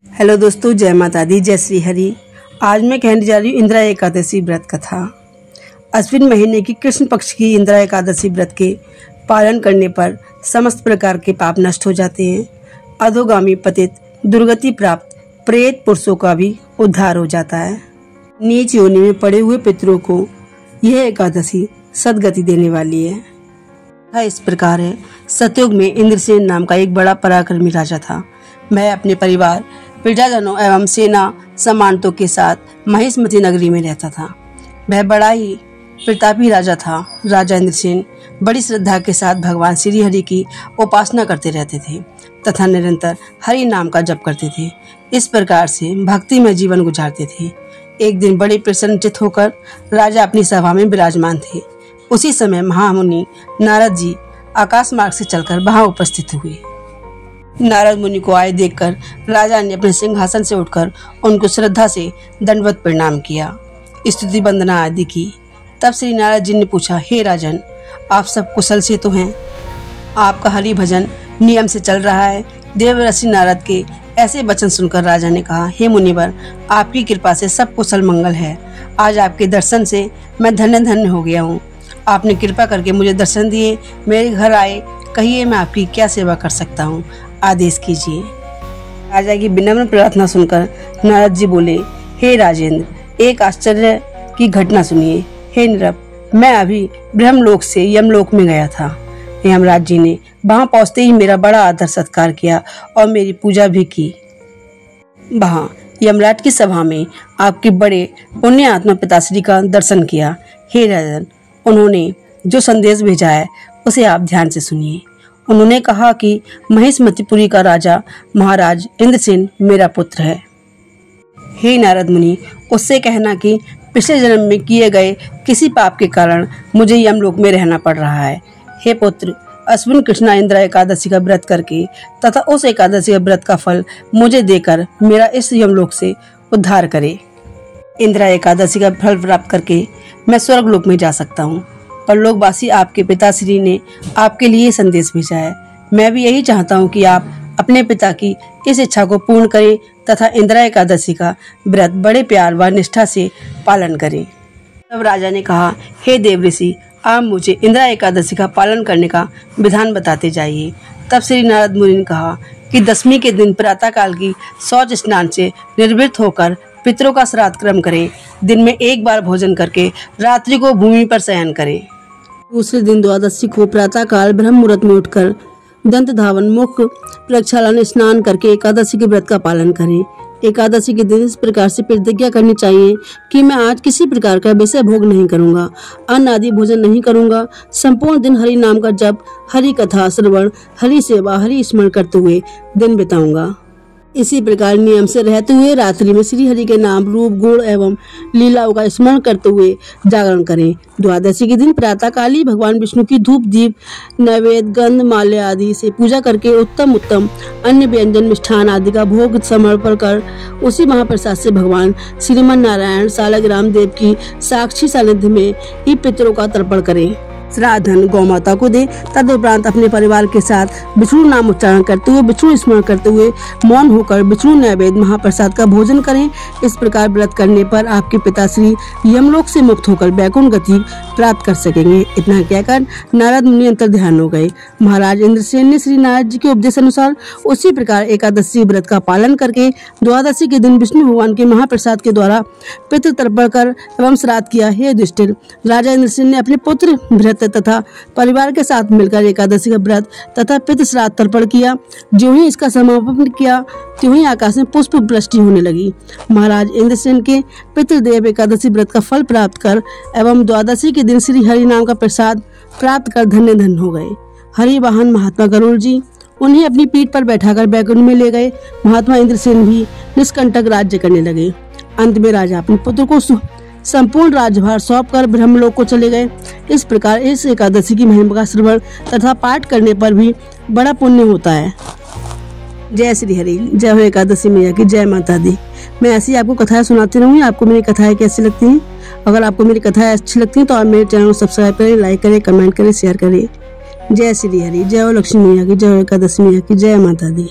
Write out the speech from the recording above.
Hello दोस्तों, जय माता दी, जय श्री हरि। आज मैं कहने जा रही हूँ इंदिरा एकादशी व्रत कथा। अश्विन महीने की कृष्ण पक्ष की इंदिरा एकादशी व्रत के पालन करने पर समस्त प्रकार के पाप नष्ट हो जाते हैं। अधोगामी पतित दुर्गति प्राप्त प्रेत पुरुषों का भी उद्धार हो जाता है। नीच योनि में पड़े हुए पितरों को यह एकादशी सदगति देने वाली है। इस प्रकार है, सतयुग में इंद्रसेन नाम का एक बड़ा पराक्रमी राजा था। मैं अपने परिवार, प्रजाजनों एवं सेना सम्मानितों के साथ महिष्मती नगरी में रहता था। वह बड़ा ही प्रतापी राजा था। राजा इंद्रसेन बड़ी श्रद्धा के साथ भगवान श्री हरि की उपासना करते रहते थे तथा निरंतर हरि नाम का जप करते थे। इस प्रकार से भक्ति में जीवन गुजारते थे। एक दिन बड़े प्रसन्नचित्त होकर राजा अपनी सभा में विराजमान थे। उसी समय महामुनि नारद जी आकाश मार्ग से चलकर वहां उपस्थित हुए। नारद मुनि को आए देखकर राजा ने अपने सिंहासन से उठकर उनको श्रद्धा से दंडवत प्रणाम किया, स्तुति वंदना आदि की। तब श्री नारद जी ने पूछा, हे राजन, आप सब कुशल से तो हैं? आपका हरि भजन नियम से चल रहा है? देवर्षि नारद के ऐसे वचन सुनकर राजा ने कहा, हे मुनिवर, आपकी कृपा से सब कुशल मंगल है। आज आपके दर्शन से मैं धन्य धन्य हो गया हूँ। आपने कृपा करके मुझे दर्शन दिए, मेरे घर आए, कहिए मैं आपकी क्या सेवा कर सकता हूँ, आदेश कीजिए। राजा की विनम्र प्रार्थना सुनकर नारद जी बोले, हे राजेंद्र, एक आश्चर्य की घटना सुनिए। हे नृप, मैं अभी ब्रह्मलोक से यमलोक में गया था। यमराज जी ने वहां पहुंचते ही मेरा बड़ा आदर सत्कार किया और मेरी पूजा भी की। वहां यमराज की सभा में आपके बड़े पुण्य आत्मा पिताश्री का दर्शन किया। हे राजन, उन्होंने जो संदेश भेजा है उसे आप ध्यान से सुनिए। उन्होंने कहा कि महिष्मतीपुरी का राजा महाराज इंद्रसेन मेरा पुत्र है। हे नारद मुनि, उससे कहना कि पिछले जन्म में किए गए किसी पाप के कारण मुझे यमलोक में रहना पड़ रहा है। हे पुत्र, अश्विन कृष्णा इंदिरा एकादशी का व्रत करके तथा उस एकादशी के व्रत का फल मुझे देकर मेरा इस यमलोक से उद्धार करे। इंदिरा एकादशी का फल प्राप्त करके मैं स्वर्गलोक में जा सकता हूँ। परलोकवासी आपके पिताश्री ने आपके लिए संदेश भेजा है। मैं भी यही चाहता हूँ कि आप अपने पिता की इस इच्छा को पूर्ण करें तथा इंदिरा एकादशी का व्रत बड़े प्यार व निष्ठा से पालन करें। तब राजा ने कहा, हे देवऋषि, आप मुझे इंदिरा एकादशी का पालन करने का विधान बताते जाइए। तब श्री नारद मुनि ने कहा कि 10वीं के दिन प्रातःकाल की शौच स्नान से निर्वृत्त होकर पितरों का श्राद्ध कर्म करें। दिन में एक बार भोजन करके रात्रि को भूमि पर शयन करें। दूसरे दिन द्वादशी को प्रातःकाल ब्रह्म मुहूर्त में उठकर दंत धावन, मुख प्रक्षालन, स्नान करके एकादशी के व्रत का पालन करें। एकादशी के दिन इस प्रकार से प्रतिज्ञा करनी चाहिए कि मैं आज किसी प्रकार का विषय भोग नहीं करूंगा, अन्न आदि भोजन नहीं करूंगा, संपूर्ण दिन हरि नाम का जप, हरि कथा श्रवण, हरि सेवा, हरि स्मरण करते हुए दिन बिताऊंगा। इसी प्रकार नियम से रहते हुए रात्रि में श्री हरि के नाम, रूप, गुण एवं लीलाओं का स्मरण करते हुए जागरण करें। द्वादशी के दिन प्रातःकाली भगवान विष्णु की धूप, दीप, नैवेद्य, गंध, माल्य आदि से पूजा करके उत्तम उत्तम अन्य व्यंजन, मिष्ठान आदि का भोग समर्पण कर उसी महाप्रसाद से भगवान श्रीमन नारायण सालग्राम देव की साक्षी सानिध्य में ही पितरों का तर्पण करें। श्राद्धन गौ माता को दे। तदुपरांत अपने परिवार के साथ विष्णु नाम उच्चारण करते हुए, विष्णु स्मरण करते हुए मौन होकर विष्णु नैवेद्य महाप्रसाद का भोजन करें। इस प्रकार व्रत करने पर आपके पिताश्री यमलोक से मुक्त होकर वैकुंठ गति प्राप्त कर सकेंगे। इतना कहकर नारद मुनि अंतर ध्यान हो गए। महाराज इंद्रसेन ने श्री नारद जी के उपदेश अनुसार उसी प्रकार एकादशी व्रत का पालन करके द्वादशी के दिन विष्णु भगवान के महाप्रसाद के द्वारा पितृ तर्पण कर एवं श्राद्ध किया। हे युधिष्ठिर, राजा इंद्रसेन ने अपने पुत्र व्रत तथा परिवार के साथ मिलकर एकादशी का व्रत तथा पितृ श्राद्ध तर्पण किया। जो ही इसका समापन किया, त्यों ही आकाश में पुष्प वृष्टि होने लगी। महाराज इंद्रसेन के पितृदेव एकादशी व्रत का फल प्राप्त कर एवं द्वादशी के दिन श्री हरि नाम का प्रसाद प्राप्त कर धन्य धन्य हो गए। हरि वाहन महात्मा गरुड़ जी उन्हें अपनी पीठ पर बैठाकर बैकुंठ में ले गए। महात्मा इंद्रसेन भी निष्कंटक राज्य करने लगे। अंत में राजा अपने पुत्र को संपूर्ण राज्यभार सौंप कर ब्रह्मलोक को चले गए। इस प्रकार इस एकादशी की महिमा का श्रवण तथा पाठ करने पर भी बड़ा पुण्य होता है। जय श्री हरि, जय हो एकादशी मैया की, जय माता दी। मैं ऐसी आपको कथाएं सुनाती रहूंगी। आपको मेरी कथाएं कैसी लगती हैं? अगर आपको मेरी कथाएं अच्छी लगती हैं तो आप मेरे चैनल को सब्सक्राइब करें, लाइक करें, कमेंट करें, शेयर करें। जय श्री हरि, जय हो लक्ष्मी मैया की, जय हो एकादशी मैया की, जय माता दी।